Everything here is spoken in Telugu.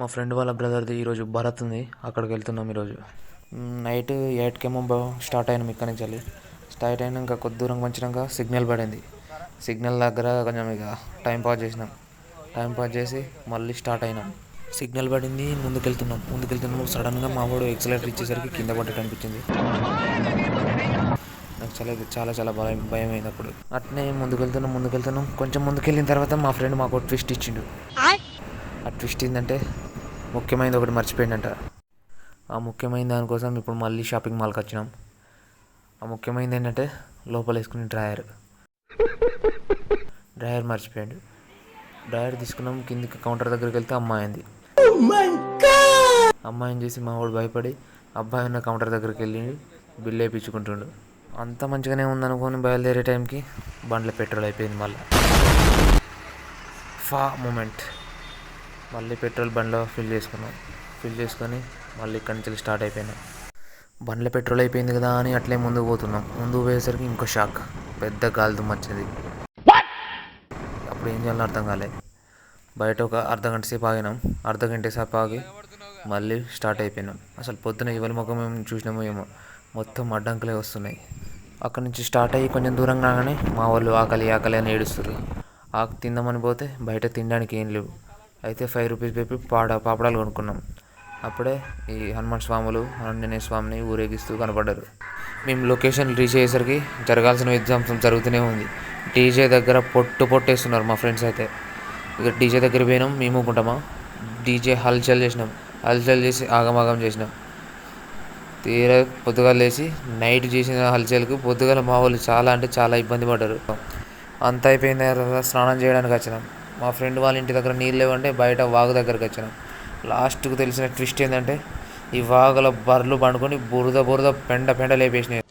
మా ఫ్రెండ్ వాళ్ళ బ్రదర్ది ఈరోజు భరత్ ఉంది, అక్కడికి వెళ్తున్నాం ఈరోజు. నైట్ 8కేమో స్టార్ట్ అయినాం ఇక్కడ నుంచి వెళ్ళి. స్టార్ట్ అయినాక కొద్ది దూరం వచ్చినాక సిగ్నల్ పడింది. సిగ్నల్ దగ్గర కొంచెం ఇక టైం పాస్ చేసి మళ్ళీ స్టార్ట్ అయినాం. సిగ్నల్ పడింది, ముందుకెళ్తున్నాం. సడన్గా మా వాడు ఎక్సలేటర్ ఇచ్చేసరికి కింద పడ్డట్టు అనిపించింది. నాకు చాలా చాలా భయం అయింది అప్పుడు. అట్నే ముందుకెళ్తున్నాం. కొంచెం ముందుకెళ్ళిన తర్వాత మా ఫ్రెండ్ మాకు ట్విస్ట్ ఇచ్చిండు. ఆ ట్విస్ట్ ఏంటంటే ముఖ్యమైనది ఒకటి మర్చిపోయిందంట. ఆ ముఖ్యమైన దానికోసం ఇప్పుడు మళ్ళీ షాపింగ్ మాల్కి వచ్చినాం. ఆ ముఖ్యమైనది ఏంటంటే లోపల వేసుకునే డ్రాయర్ మర్చిపోయాడు. డ్రాయర్ తీసుకున్నాం. కిందికి కౌంటర్ దగ్గరికి వెళ్తే అమ్మాయింది. అమ్మాయిని చూసి మా వాడు భయపడి అబ్బాయి ఉన్న కౌంటర్ దగ్గరికి వెళ్ళి బిల్ వేయించుకుంటుండు. అంత మంచిగానే ఉందనుకొని బయలుదేరే టైంకి బండ్లో పెట్రోల్ అయిపోయింది. మూమెంట్ మళ్ళీ పెట్రోల్ బండ్లో ఫిల్ చేసుకొని మళ్ళీ ఇక్కడి నుంచి స్టార్ట్ అయిపోయినాం. బండ్లో పెట్రోల్ అయిపోయింది కదా అని అట్లే ముందుకు పోతున్నాం. ముందుకు పోయేసరికి ఇంకో షాక్, పెద్ద గాలి దుమ్ము వచ్చింది. అప్పుడు ఏం చేయాలో అర్థం కాలేదు. బయట ఒక అర్ధగంట సేపు ఆగి మళ్ళీ స్టార్ట్ అయిపోయినాం. అసలు పొద్దున ఎవరి ముఖం మేము చూసినామో ఏమో, మొత్తం అడ్డంకులే వస్తున్నాయి. అక్కడి నుంచి స్టార్ట్ అయ్యి కొంచెం దూరం రాగానే మా వాళ్ళు ఆకలి అని ఏడుస్తారు. తిందామని పోతే బయట తినడానికి ఏం లేవు. అయితే 5 రూపీస్ పెట్టి పాపడాలు కొనుక్కున్నాం. అప్పుడే ఈ హనుమాన్ స్వాములు, ఆంజనేయ స్వామిని ఊరేగిస్తూ కనపడ్డారు. మేము లొకేషన్ రీచ్ అయ్యేసరికి జరగాల్సిన ఎగ్జామ్స్ జరుగుతూనే ఉంది. డీజే దగ్గర పొట్టేస్తున్నారు మా ఫ్రెండ్స్. అయితే ఇక డీజే దగ్గర పోయినాం. మేము ఊకుంటామా, డీజే హల్చల్ చేసి ఆగమాగం చేసినాం. తీరా పొద్దుగాల లేచి నైట్ చేసిన హల్చల్కు పొద్దుగాల మా వాళ్ళు చాలా ఇబ్బంది పడ్డారు. అంత అయిపోయిన తర్వాత స్నానం చేయడానికి వచ్చినాం. మా ఫ్రెండ్ వాళ్ళ ఇంటి దగ్గర నీళ్ళు లేవంటే బయట వాగు దగ్గరికి వచ్చినాం. లాస్ట్కు తెలిసిన ట్విస్ట్ ఏంటంటే ఈ వాగుల బర్రెలు పండుకొని బురద పెండ లేపేసినాయి.